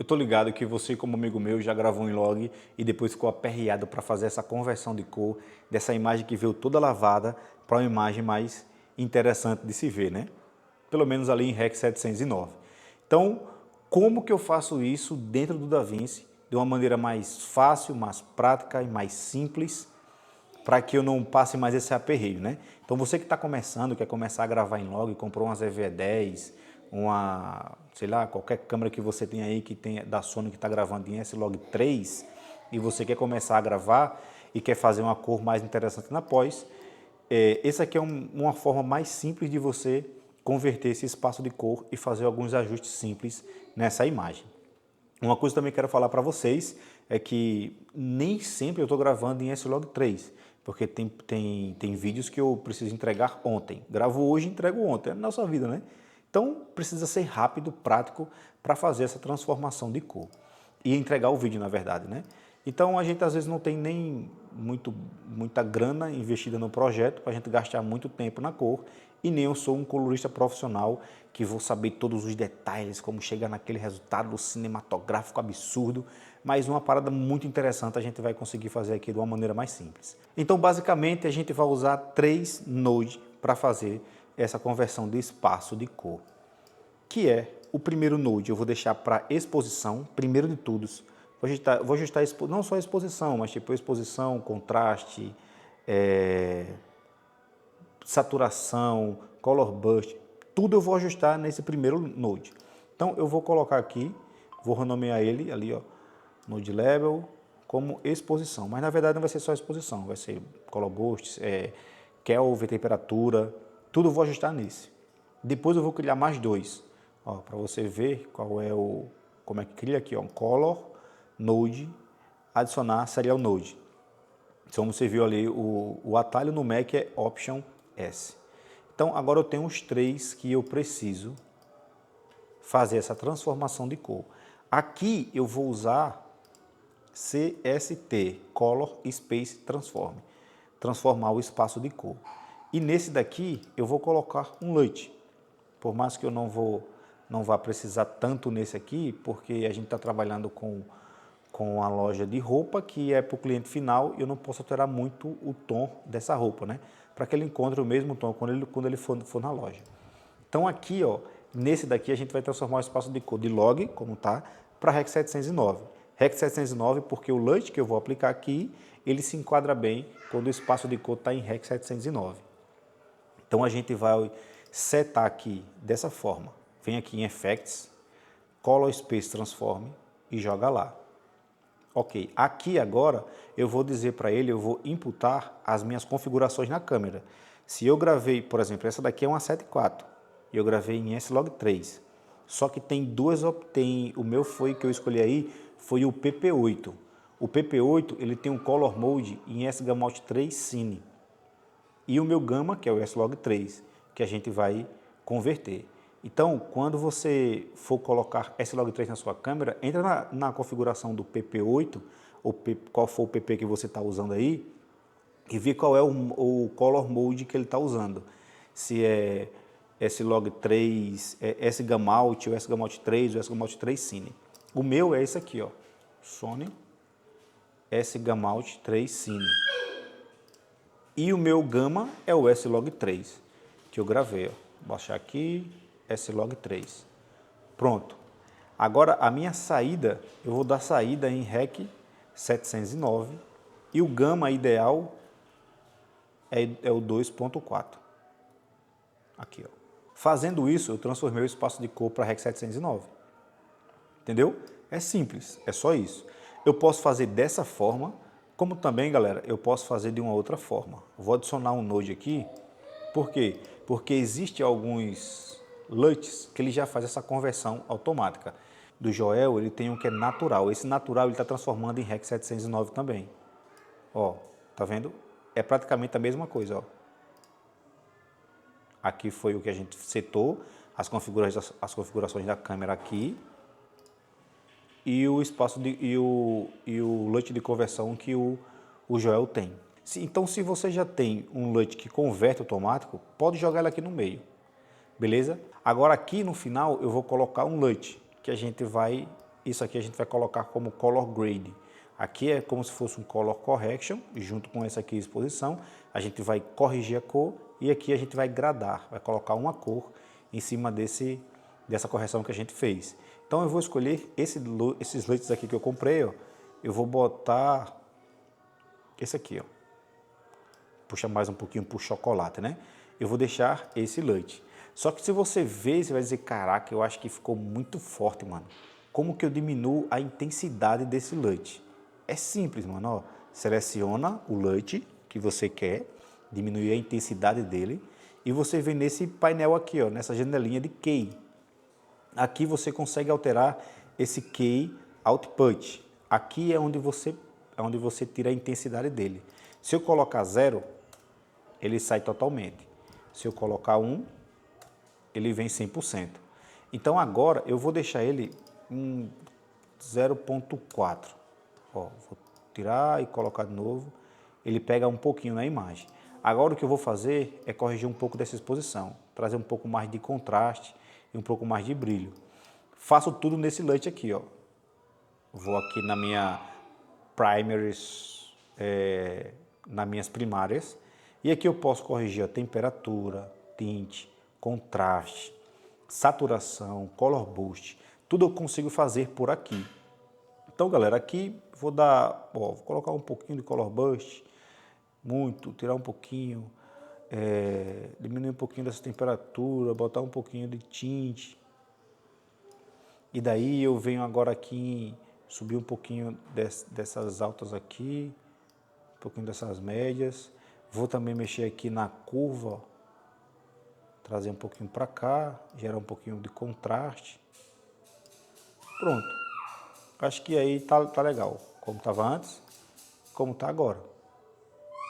Eu tô ligado que você, como amigo meu, já gravou um log e depois ficou aperreado para fazer essa conversão de cor dessa imagem que veio toda lavada para uma imagem mais interessante de se ver, né? Pelo menos ali em Rec 709. Então, como que eu faço isso dentro do DaVinci de uma maneira mais fácil, mais prática e mais simples, para que eu não passe mais esse aperreio, né? Então você que está começando, quer começar a gravar em log, comprou uma ZV-10, uma, sei lá, qualquer câmera que você tem aí que tem da Sony que está gravando em S-Log3 e você quer começar a gravar e quer fazer uma cor mais interessante na pós, essa aqui é uma forma mais simples de você converter esse espaço de cor e fazer alguns ajustes simples nessa imagem. Uma coisa que eu também quero falar para vocês é que nem sempre eu estou gravando em S-Log3, porque tem vídeos que eu preciso entregar ontem. Gravo hoje e entrego ontem, é a nossa vida, né? Então precisa ser rápido, prático para fazer essa transformação de cor e entregar o vídeo, na verdade, né? Então a gente às vezes não tem nem muita grana investida no projeto para a gente gastar muito tempo na cor e nem eu sou um colorista profissional que vou saber todos os detalhes, como chegar naquele resultado cinematográfico absurdo, mas uma parada muito interessante a gente vai conseguir fazer aqui de uma maneira mais simples. Então basicamente a gente vai usar 3 nodes para fazer essa conversão de espaço de cor, que é o primeiro node, eu vou deixar para exposição, primeiro de todos. Vou ajustar não só a exposição, mas tipo exposição, contraste, saturação, color burst, tudo eu vou ajustar nesse primeiro node. Então eu vou colocar aqui, vou renomear ele ali, ó, node level, como exposição. Mas na verdade não vai ser só exposição, vai ser color burst, Kelvin, temperatura, tudo eu vou ajustar nesse. Depois eu vou criar mais dois, para você ver qual é como é que cria aqui, ó, color, node, adicionar serial node. Então você viu ali o atalho no Mac é Option S. Então agora eu tenho os 3 que eu preciso fazer essa transformação de cor. Aqui eu vou usar CST, Color Space Transform, transformar o espaço de cor. E nesse daqui eu vou colocar um LUT, por mais que eu não vá precisar tanto nesse aqui, porque a gente está trabalhando com a loja de roupa, que é para o cliente final, e eu não posso alterar muito o tom dessa roupa, né? Para que ele encontre o mesmo tom quando ele for na loja. Então aqui, ó, nesse daqui a gente vai transformar o espaço de cor de log, como tá, para Rec 709. Rec 709 porque o LUT que eu vou aplicar aqui, ele se enquadra bem quando o espaço de cor está em Rec 709. Então a gente vai setar aqui dessa forma. Vem aqui em Effects, Color Space Transform e joga lá. Ok, aqui agora eu vou dizer para ele, eu vou imputar as minhas configurações na câmera. Se eu gravei, por exemplo, essa daqui é uma 7.4 e eu gravei em S-Log3. Só que tem duas, o meu que eu escolhi aí, foi o PP8. O PP8 ele tem um Color Mode em S-Gamut 3 Cine. E o meu Gamma, que é o S-Log3, que a gente vai converter. Então, quando você for colocar S-Log3 na sua câmera, entra na configuração do PP8, ou qual for o PP que você está usando aí, e vê qual é o Color Mode que ele está usando. Se é S-Log3, S-Gamut, ou S-Gamut 3, ou S-Gamut 3 Cine. O meu é esse aqui, ó, Sony S-Gamut 3 Cine. E o meu Gamma é o S-Log3, que eu gravei. Ó. Vou baixar aqui, S-Log3. Pronto. Agora a minha saída, eu vou dar saída em Rec 709 e o Gamma ideal é o 2.4. Aqui, ó. Fazendo isso, eu transformei o espaço de cor para Rec 709. Entendeu? É simples, é só isso. Eu posso fazer dessa forma, como também, galera, eu posso fazer de uma outra forma. Vou adicionar um node aqui. Por quê? Porque existe alguns LUTs que ele já faz essa conversão automática. Do Joel, ele tem um que é natural. Esse natural ele está transformando em Rec 709 também. Ó, tá vendo? É praticamente a mesma coisa, ó. Aqui foi o que a gente setou, as configurações da câmera aqui. E o espaço e o LUT de conversão que o Joel tem. Então, se você já tem um LUT que converte automático, pode jogar ele aqui no meio, beleza? Agora aqui no final eu vou colocar um LUT que a gente vai isso aqui a gente vai colocar como Color Grade. Aqui é como se fosse um Color Correction, junto com essa aqui exposição, a gente vai corrigir a cor e aqui a gente vai gradar, vai colocar uma cor em cima dessa correção que a gente fez. Então eu vou escolher esses leites aqui que eu comprei, ó, eu vou botar esse aqui, ó. Puxa mais um pouquinho pro chocolate, né? Eu vou deixar esse leite. Só que se você ver, você vai dizer, caraca, eu acho que ficou muito forte, mano. Como que eu diminuo a intensidade desse leite? É simples, mano, ó. Seleciona o leite que você quer, diminuir a intensidade dele, e você vem nesse painel aqui, ó, nessa janelinha de Key. Aqui você consegue alterar esse Key Output. Aqui é onde você tira a intensidade dele. Se eu colocar 0, ele sai totalmente. Se eu colocar 1, ele vem 100%. Então agora eu vou deixar ele em 0.4. Ó, vou tirar e colocar de novo. Ele pega um pouquinho na imagem. Agora o que eu vou fazer é corrigir um pouco dessa exposição, trazer um pouco mais de contraste e um pouco mais de brilho. Faço tudo nesse LUT aqui, ó. Vou aqui na minha primaries, nas minhas primárias, e aqui eu posso corrigir a temperatura, tinte, contraste, saturação, color boost, tudo eu consigo fazer por aqui. Então, galera, aqui vou vou colocar um pouquinho de color boost, muito, tirar um pouquinho, diminuir um pouquinho dessa temperatura, botar um pouquinho de tinte. E daí eu venho agora aqui, subir um pouquinho dessas altas aqui, um pouquinho dessas médias. Vou também mexer aqui na curva, trazer um pouquinho para cá, gerar um pouquinho de contraste. Pronto. Acho que aí tá legal, como estava antes, como está agora.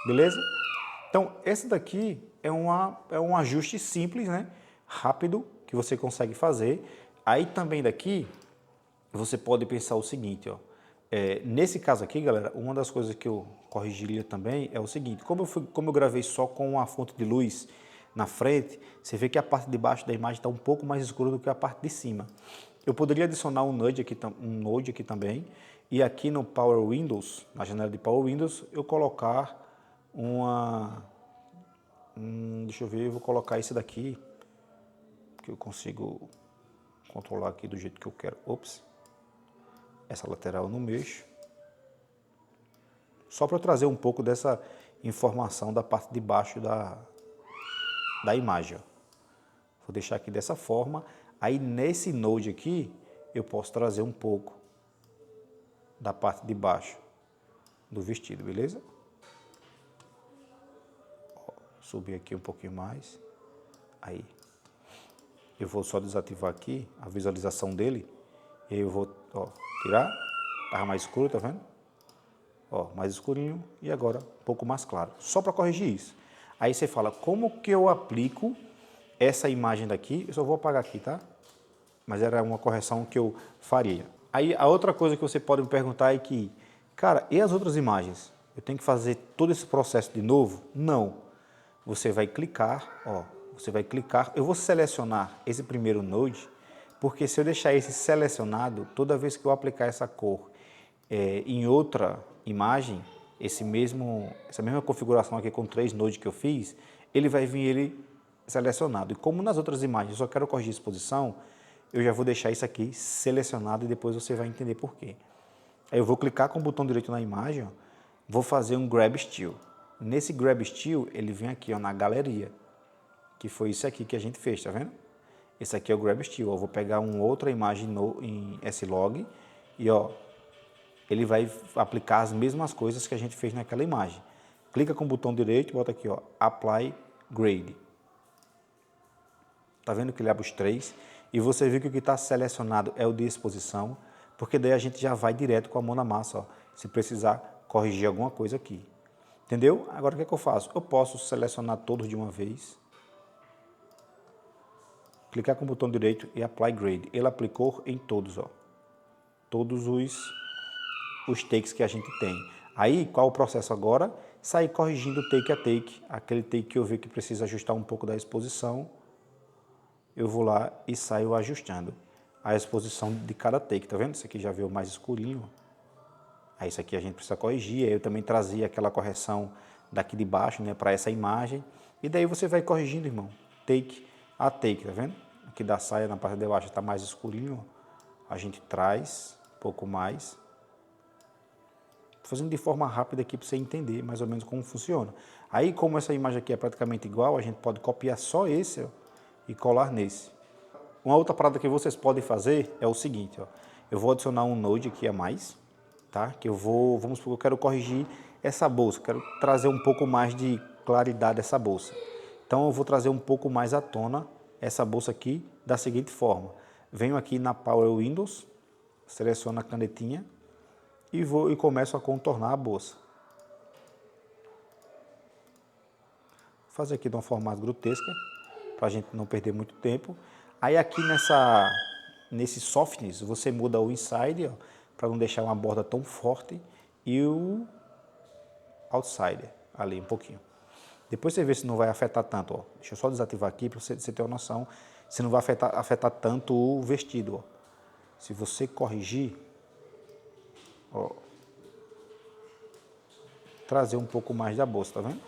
Beleza? Então, esse daqui é um ajuste simples, né? Rápido, que você consegue fazer. Aí também daqui, você pode pensar o seguinte, ó. Nesse caso aqui, galera, uma das coisas que eu corrigiria também é o seguinte, como eu gravei só com a fonte de luz na frente, você vê que a parte de baixo da imagem está um pouco mais escura do que a parte de cima. Eu poderia adicionar um node aqui também, e aqui no Power Windows, na janela de Power Windows, eu colocar deixa eu ver, eu vou colocar esse daqui, que eu consigo controlar aqui do jeito que eu quero. Ops, essa lateral eu não mexo. Só para trazer um pouco dessa informação da parte de baixo da imagem. Ó. Vou deixar aqui dessa forma. Aí nesse node aqui, eu posso trazer um pouco da parte de baixo do vestido, beleza? Ó, subir aqui um pouquinho mais. Aí. Eu vou só desativar aqui a visualização dele. E aí eu vou, ó, tirar. Tava mais escuro, tá vendo? Ó, mais escurinho e agora um pouco mais claro. Só para corrigir isso. Aí você fala, como que eu aplico essa imagem daqui? Eu só vou apagar aqui, tá? Mas era uma correção que eu faria. Aí a outra coisa que você pode me perguntar é que, cara, e as outras imagens? Eu tenho que fazer todo esse processo de novo? Não. Você vai clicar, ó. Você vai clicar, eu vou selecionar esse primeiro node, porque se eu deixar esse selecionado, toda vez que eu aplicar essa cor em outra imagem, essa mesma configuração aqui com 3 nodes que eu fiz, ele vai vir selecionado. E como nas outras imagens eu só quero corrigir a exposição, eu já vou deixar isso aqui selecionado e depois você vai entender por quê. Aí eu vou clicar com o botão direito na imagem, ó, vou fazer um Grab Still. Nesse Grab Still, ele vem aqui ó, na galeria, que foi isso aqui que a gente fez, tá vendo? Esse aqui é o Grab Still. Eu vou pegar uma outra imagem em S-Log e ó, ele vai aplicar as mesmas coisas que a gente fez naquela imagem. Clica com o botão direito e bota aqui, ó, Apply Grade. Tá vendo que ele abre os 3? E você viu que o que está selecionado é o de exposição, porque daí a gente já vai direto com a mão na massa, ó, se precisar corrigir alguma coisa aqui. Entendeu? Agora o que é que eu faço? Eu posso selecionar todos de uma vez. Clicar com o botão direito e Apply Grade. Ele aplicou em todos, ó. Todos os takes que a gente tem. Aí, qual o processo agora? Sair corrigindo take a take. Aquele take que eu ver que precisa ajustar um pouco da exposição, eu vou lá e saio ajustando. a exposição de cada take, tá vendo? Esse aqui já veio mais escurinho. Aí isso aqui a gente precisa corrigir. Aí eu também trazia aquela correção daqui de baixo, né, para essa imagem. E daí você vai corrigindo, irmão, take a take, tá vendo? Aqui da saia na parte de baixo está mais escurinho, ó. A gente traz um pouco mais. Tô fazendo de forma rápida aqui para você entender mais ou menos como funciona. Aí, como essa imagem aqui é praticamente igual, a gente pode copiar só esse, ó, e colar nesse. Uma outra parada que vocês podem fazer é o seguinte, ó. Eu vou adicionar um node aqui a mais, tá? Que eu vou, vamos supor que eu quero corrigir essa bolsa, quero trazer um pouco mais de claridade dessa bolsa. Então eu vou trazer um pouco mais à tona essa bolsa aqui da seguinte forma. Venho aqui na Power Windows, seleciono a canetinha e começo a contornar a bolsa. Vou fazer aqui de uma forma mais grotesca, para a gente não perder muito tempo. Aí aqui nesse softness, você muda o inside, para não deixar uma borda tão forte, e o outsider, ali um pouquinho. Depois você vê se não vai afetar tanto, ó. Deixa eu só desativar aqui para você ter uma noção, se não vai afetar tanto o vestido, ó. Se você corrigir, ó, trazer um pouco mais da bolsa, tá vendo?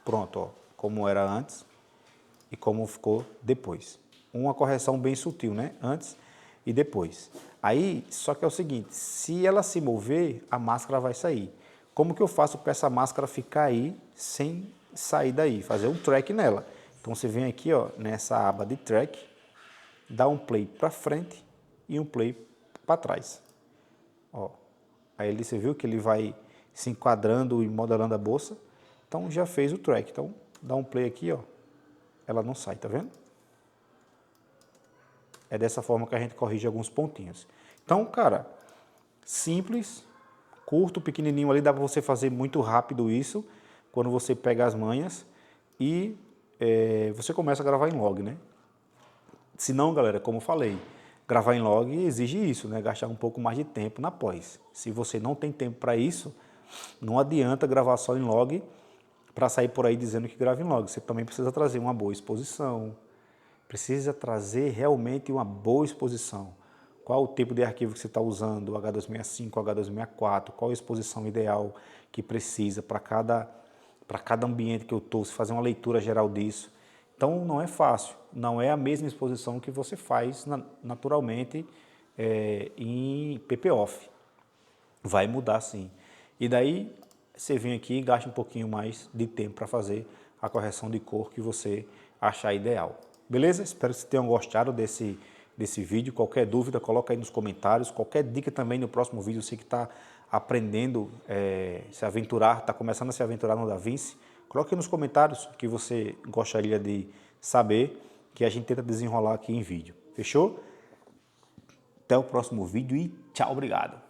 Pronto, ó, como era antes e como ficou depois. Uma correção bem sutil, né? Antes e depois. Aí, só que é o seguinte, se ela se mover, a máscara vai sair. Como que eu faço para essa máscara ficar aí sem sair daí? Fazer um track nela. Então você vem aqui, ó, nessa aba de track, dá um play para frente e um play para trás. Ó, aí você viu que ele vai se enquadrando e modelando a bolsa. Então já fez o track. Então dá um play aqui, ó. Ela não sai, tá vendo? É dessa forma que a gente corrige alguns pontinhos. Então, cara, simples, curto, pequenininho ali, dá para você fazer muito rápido isso, quando você pega as manhas e você começa a gravar em log, né? Se não, galera, como eu falei, gravar em log exige isso, né? Gastar um pouco mais de tempo na pós. Se você não tem tempo para isso, não adianta gravar só em log para sair por aí dizendo que grava em log. Você também precisa trazer uma boa exposição, precisa trazer realmente uma boa exposição. Qual o tipo de arquivo que você está usando, o H265, o H264, qual a exposição ideal que precisa para cada ambiente que eu estou, se fazer uma leitura geral disso. Então não é fácil, não é a mesma exposição que você faz naturalmente em PPOff. Vai mudar sim. E daí você vem aqui e gasta um pouquinho mais de tempo para fazer a correção de cor que você achar ideal. Beleza? Espero que vocês tenham gostado desse vídeo. Qualquer dúvida, coloca aí nos comentários. Qualquer dica também no próximo vídeo, você que está aprendendo, se aventurar, está começando a se aventurar no DaVinci, coloque aí nos comentários o que você gostaria de saber, que a gente tenta desenrolar aqui em vídeo. Fechou? Até o próximo vídeo e tchau, obrigado!